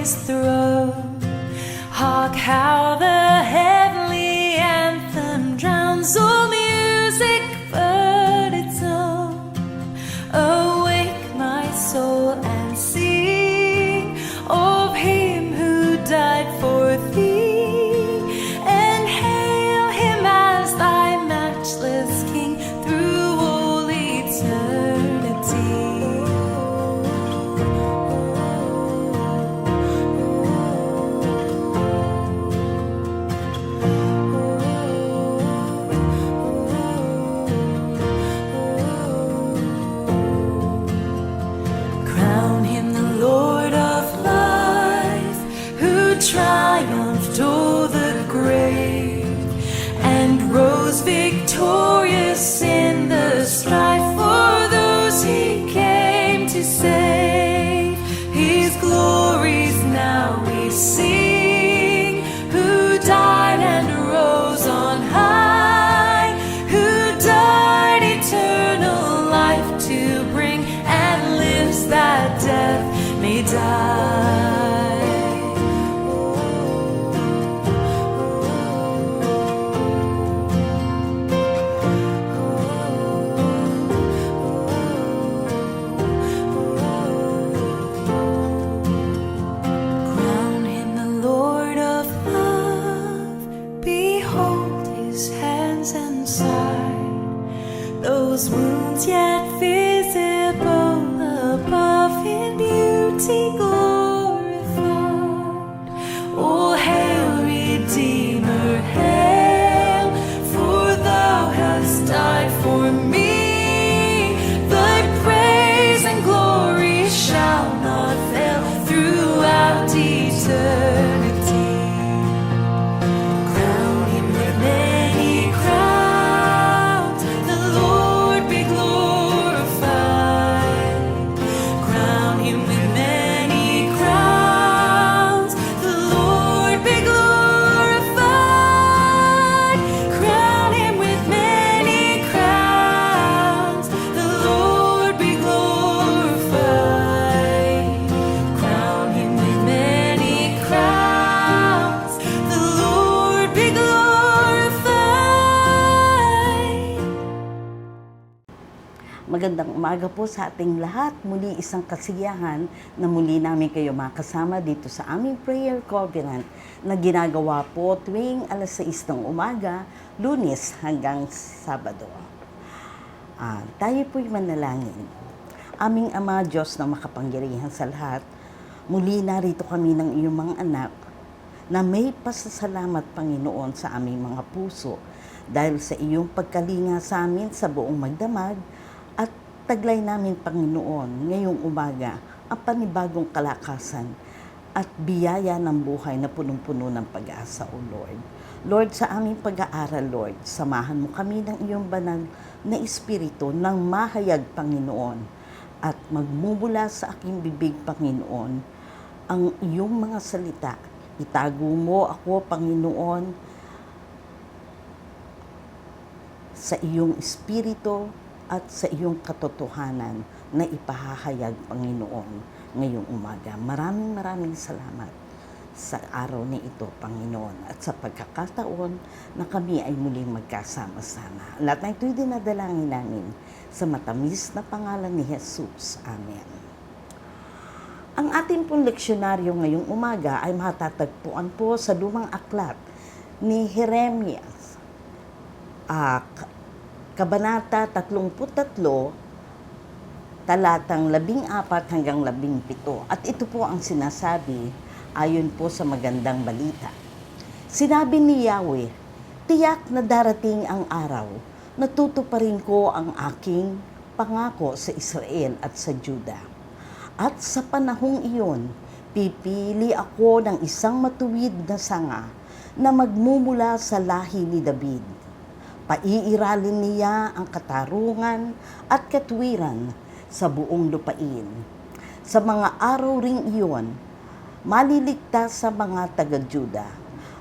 his throne. Hark how the heavenly anthem drowns all music but its own. Awake my soul and sing of him who died for thee, and hail him as thy matchless King through all eternity. Crown him the Lord of life, who triumphed o'er the grave and rose victorious in the strife for those he came to save. His glories now we sing, who died and rose on high, who died eternal life to bring, and lives that death may die. Crown him the Lord of love, behold his hands and side, those wounds yet visible above in beauty glorified. All hail, Redeemer, hail, for thou hast died for me. Thy praise and glory shall not fail throughout eternity. Crown him with many crowns, the Lord be glorified. Crown him with many crowns, the Lord be glorified. Crown him with many crowns, the Lord be glorified. Crown him with many crowns, the Lord be glorified. Magandang umaga po sa ating lahat. Muli isang kasiyahan na muli namin kayo makasama dito sa aming prayer covenant na ginagawa po tuwing alas 6 ng umaga, Lunes hanggang Sabado. Tayo po'y manalangin. Aming Ama, Diyos na makapangyarihan sa lahat, muli narito kami ng iyong mga anak na may pasasalamat, Panginoon, sa aming mga puso dahil sa iyong pagkalinga sa amin sa buong magdamag at taglay namin, Panginoon, ngayong umaga ang panibagong kalakasan at biyaya ng buhay na punong-puno ng pag-asa, O Lord. Lord, sa aming pag-aaral, Lord, samahan mo kami ng iyong banal na Espiritu ng mahayag, Panginoon, at magmumula sa aking bibig, Panginoon, ang iyong mga salita. Itago mo ako, Panginoon, sa iyong Espiritu at sa iyong katotohanan na ipahahayag, Panginoon, ngayong umaga. Maraming salamat sa araw ni ito, Panginoon, at sa pagkakataon na kami ay muling magkasama-sama. Lahat na ito'y dinadalangin namin sa matamis na pangalan ni Jesus. Amen. Ang ating pong leksyonaryo ngayong umaga ay matatagpuan po sa lumang aklat ni Jeremias, Kabanata 33, talatang 14 hanggang 17. At ito po ang sinasabi ayon po sa magandang balita. Sinabi ni Yahweh, tiyak na darating ang araw na tutuparin ko ang aking pangako sa Israel at sa Juda. At sa panahong iyon, pipili ako ng isang matuwid na sanga na magmumula sa lahi ni David. Paiiralin niya ang katarungan at katwiran sa buong lupain. Sa mga araw ring iyon, maliligtas sa mga taga-Juda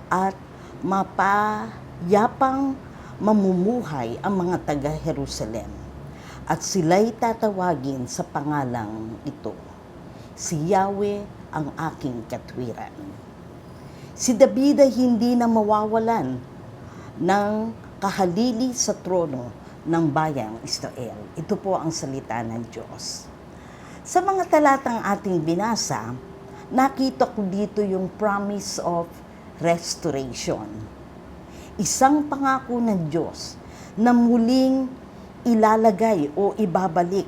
at mapayapang mamumuhay ang mga taga-Jerusalem. At sila'y tatawagin sa pangalang ito. si Yahweh ang aking katwiran. Si David ay hindi na mawawalan ng kahalili sa trono ng bayang Israel. Ito po ang salita ng Diyos. Sa mga talatang ating binasa, nakita ko dito yung promise of restoration. Isang pangako ng Diyos na muling ilalagay o ibabalik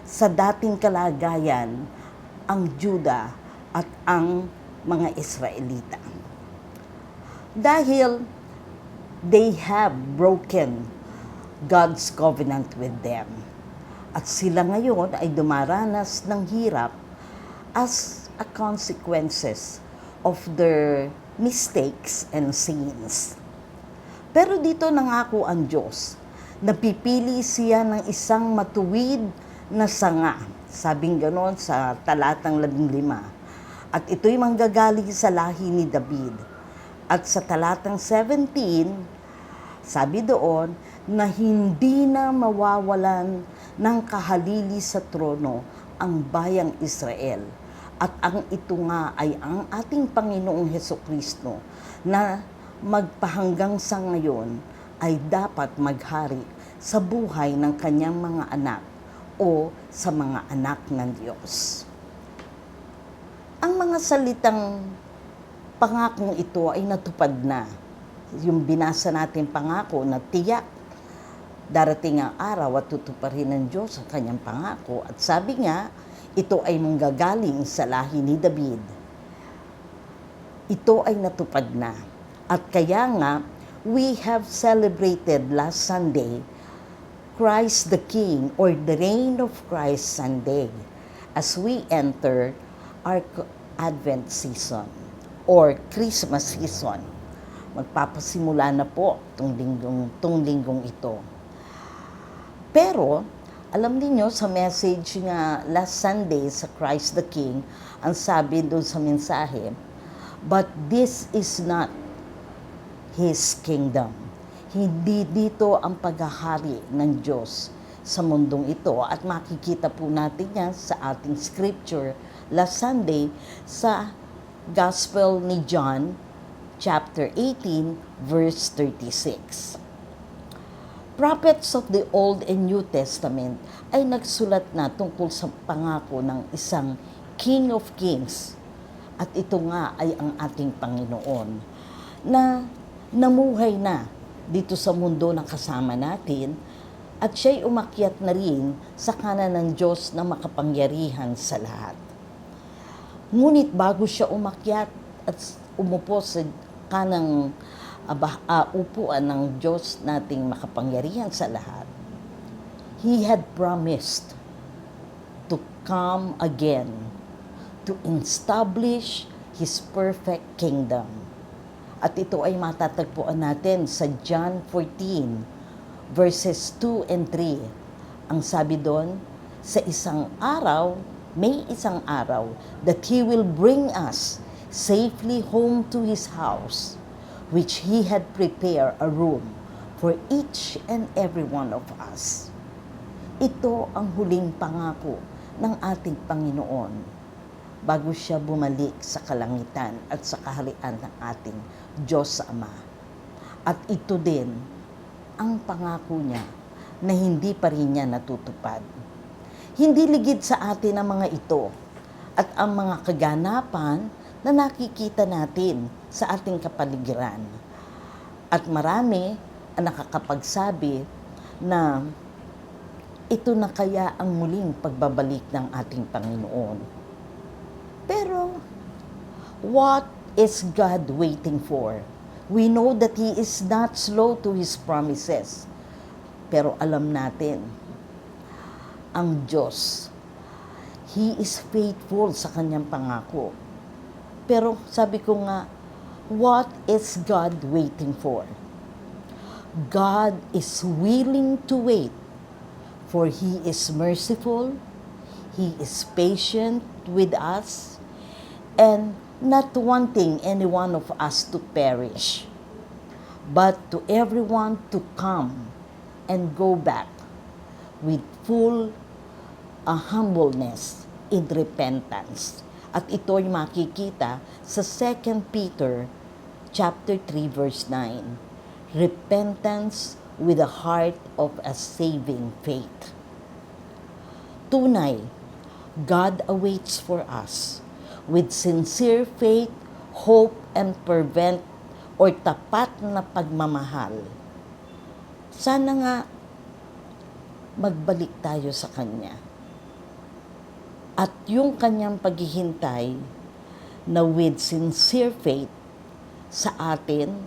sa dating kalagayan ang Juda at ang mga Israelita. Dahil they have broken God's covenant with them. At sila ngayon ay dumaranas ng hirap as a consequences of their mistakes and sins. Pero dito nangako ang Diyos, napipili siya ng isang matuwid na sanga. Sabing ganon sa talatang 15. At ito'y manggagaling sa lahi ni David. At sa talatang 17, sabi doon na hindi na mawawalan ng kahalili sa trono ang bayang Israel. At ang ito nga ay ang ating Panginoong Hesukristo na magpahanggang sa ngayon ay dapat maghari sa buhay ng kanyang mga anak o sa mga anak ng Diyos. Ang mga salitang pangakong ito ay natupad na. Yung binasa natin pangako na tiyak, darating ang araw at tutuparin ng Diyos ang kanyang pangako. At sabi nga, ito ay manggagaling sa lahi ni David. Ito ay natupad na. At kaya nga, we have celebrated last Sunday Christ the King or the Reign of Christ Sunday as we enter our Advent season or Christmas season. Magpapasimula na po tong linggong ito. Pero, alam niyo sa message nga last Sunday sa Christ the King, ang sabi doon sa mensahe, but this is not His kingdom. Hindi dito ang paghahari ng Diyos sa mundong ito. At makikita po natin yan sa ating scripture last Sunday sa Gospel ni John, chapter 18, verse 36. Prophets of the Old and New Testament ay nagsulat na tungkol sa pangako ng isang King of Kings. At ito nga ay ang ating Panginoon na namuhay na dito sa mundo na kasama natin at siya'y umakyat na rin sa kanan ng Diyos na makapangyarihan sa lahat. Ngunit bago siya umakyat at umupo sa kanang upuan ng Diyos nating makapangyarihan sa lahat, He had promised to come again to establish His perfect kingdom. At ito ay matatagpuan natin sa John 14, verses 2 and 3. Ang sabi doon, may isang araw, that He will bring us safely home to His house, which He had prepared a room for each and every one of us. Ito ang huling pangako ng ating Panginoon bago siya bumalik sa kalangitan at sa kaharian ng ating Diyos Ama. At ito din ang pangako niya na hindi pa rin niya natutupad. Hindi ligid sa atin ang mga ito at ang mga kaganapan na nakikita natin sa ating kapaligiran. At marami ang nakakapagsabi na ito na kaya ang muling pagbabalik ng ating Panginoon. Pero, what is God waiting for? We know that He is not slow to His promises. Pero alam natin, ang Diyos, He is faithful sa kanyang pangako. Pero sabi ko nga, what is God waiting for? God is willing to wait, for He is merciful, He is patient with us, and not wanting any one of us to perish, but to everyone to come and go back with full humbleness in repentance. At ito'y makikita sa 2 Peter chapter 3 verse 9. Repentance with a heart of a saving faith. Tunay, God awaits for us with sincere faith, hope, and fervent or tapat na pagmamahal. Sana nga magbalik tayo sa Kanya. At yung Kanyang paghihintay na with sincere faith sa atin,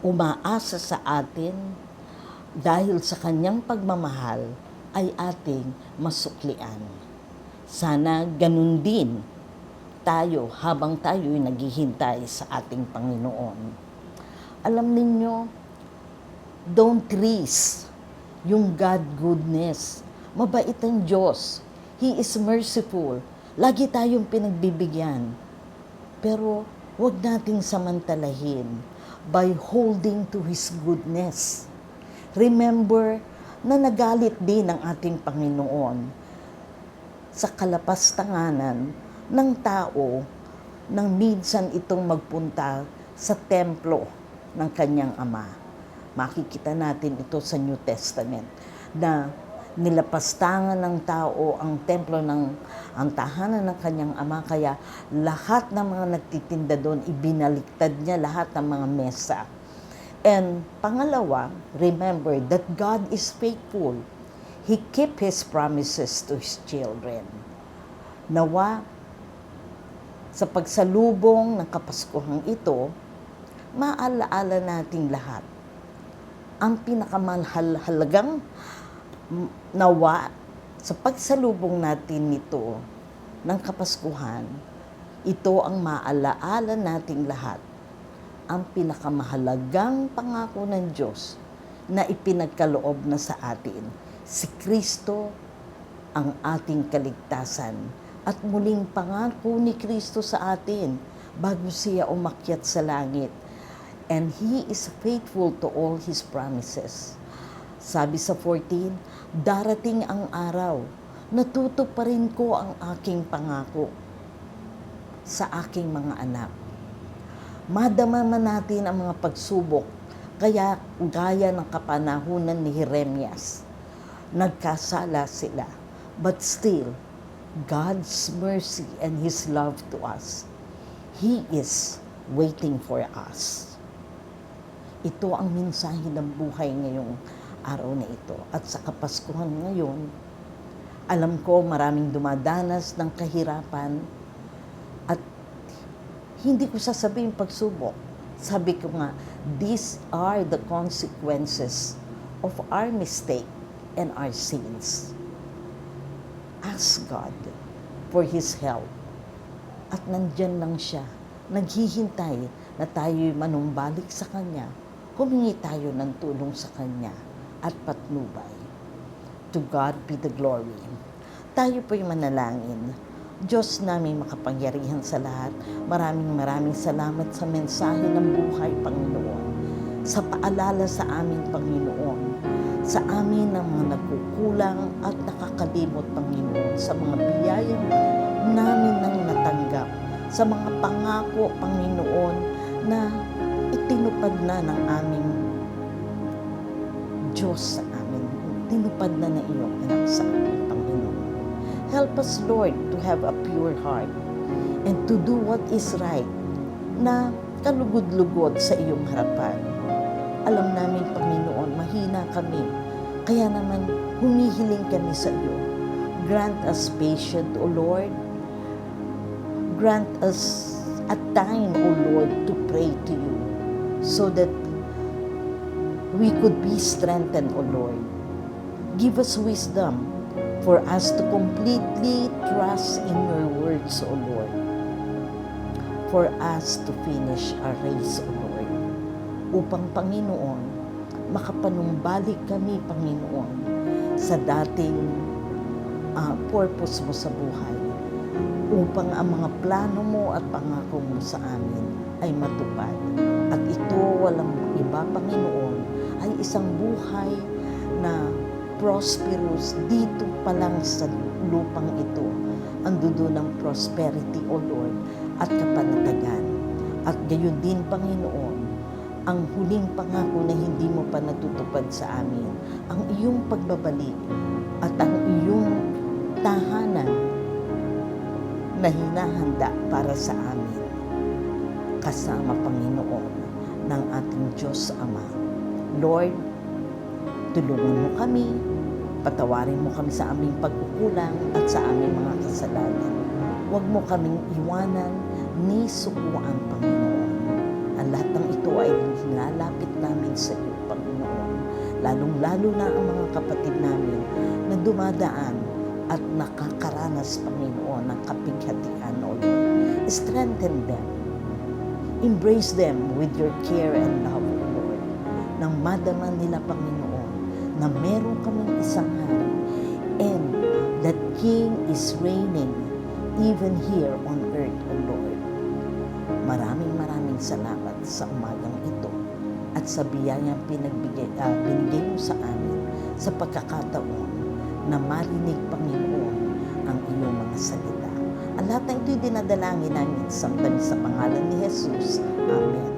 umaasa sa atin, dahil sa Kanyang pagmamahal ay ating masuklian. Sana ganun din tayo habang tayo'y naghihintay sa ating Panginoon. Alam ninyo, don't risk yung God goodness. Mabait ang Diyos. He is merciful. Lagi tayong pinagbibigyan. Pero huwag nating samantalahin by holding to His goodness. Remember na nagalit din ang ating Panginoon sa kalapastanganan ng tao nang minsan itong magpunta sa templo ng kanyang ama. Makikita natin ito sa New Testament na nilapastangan ng tao ang templo ang tahanan ng kanyang ama, kaya lahat ng mga nagtitinda doon, ibinaliktad niya lahat ng mga mesa. And pangalawa, remember that God is faithful. He keep His promises to His children. Nawa, sa pagsalubong ng Kapaskuhang ito, maalaala nating lahat ang pinakamahalagang nawa sa pagsalubong natin nito ng Kapaskuhan. Ito ang maalaala nating lahat, ang pinakamahalagang pangako ng Diyos na ipinagkaloob na sa atin. Si Kristo ang ating kaligtasan at muling pangako ni Kristo sa atin bago siya umakyat sa langit. And He is faithful to all His promises. Sabi sa 14, darating ang araw, natutuparin ko ang aking pangako sa aking mga anak. Madama man natin ang mga pagsubok, kaya gaya ng kapanahunan ni Jeremias, nagkasala sila. But still, God's mercy and His love to us, He is waiting for us. Ito ang mensahe ng buhay ngayong araw na ito. At sa Kapaskuhan ngayon, alam ko maraming dumadanas ng kahirapan at hindi ko sasabihin pagsubok. Sabi ko nga, these are the consequences of our mistake and our sins. Ask God for His help. At nandyan lang siya, naghihintay na tayo'y manumbalik sa Kanya. Humingi tayo ng tulong sa Kanya at patnubay. To God be the glory. Tayo po'y manalangin. Diyos namin makapangyarihan sa lahat, maraming salamat sa mensahe ng buhay, Panginoon. Sa paalala sa amin, Panginoon. Sa amin ng mga nagkukulang at nakakalimot, Panginoon. Sa mga biyayang namin nang natanggap. Sa mga pangako, Panginoon, na itinupad na ng aming Diyos sa amin. Tinupad na ng iyong anak sa amin, Panginoon. Help us, Lord, to have a pure heart and to do what is right na kalugod-lugod sa iyong harapan. Alam namin, Panginoon, mahina kami. Kaya naman, humihiling kami sa iyo. Grant us patience, O Lord. Grant us a time, O Lord, to pray to you so that we could be strengthened, O Lord. Give us wisdom for us to completely trust in your words, O Lord. For us to finish our race, O Lord. Upang, Panginoon, makapanumbalik kami, Panginoon, sa dating purpose mo sa buhay. Upang ang mga plano mo at pangako mo sa amin ay matupad. At ito, walang iba, Panginoon, ay isang buhay na prosperous dito pa lang sa lupang ito ang dulo ng prosperity, O Lord, at kapanatagan. At gayon din, Panginoon, ang huling pangako na hindi mo pa natutupad sa amin, ang iyong pagbabalik at ang iyong tahanan na hinahanda para sa amin, kasama, Panginoon, ng ating Diyos Ama. Lord, tulungan mo kami, patawarin mo kami sa aming pagkukulang at sa aming mga kasalanan. Huwag mo kaming iwanan ni sukuan, Panginoon. Ang lahat ng ito ay nilalapit namin sa iyo, Panginoon. Lalong-lalo na ang mga kapatid namin na dumadaan at nakakaranas, Panginoon, ng kapighatian, O Lord. Strengthen them. Embrace them with your care and love, O Lord. Nang madama nila, Panginoon, na meron kaming isang hari and that King is reigning even here on earth, O Lord. Maraming salamat sa umagang ito at sa biyayang binigay mo sa amin sa pagkakataon na marinig, Panginoon, ang iyong mga salita. Ang lahat ng ito'y dinadalangin namin sa pangalan ni Jesus. Amen.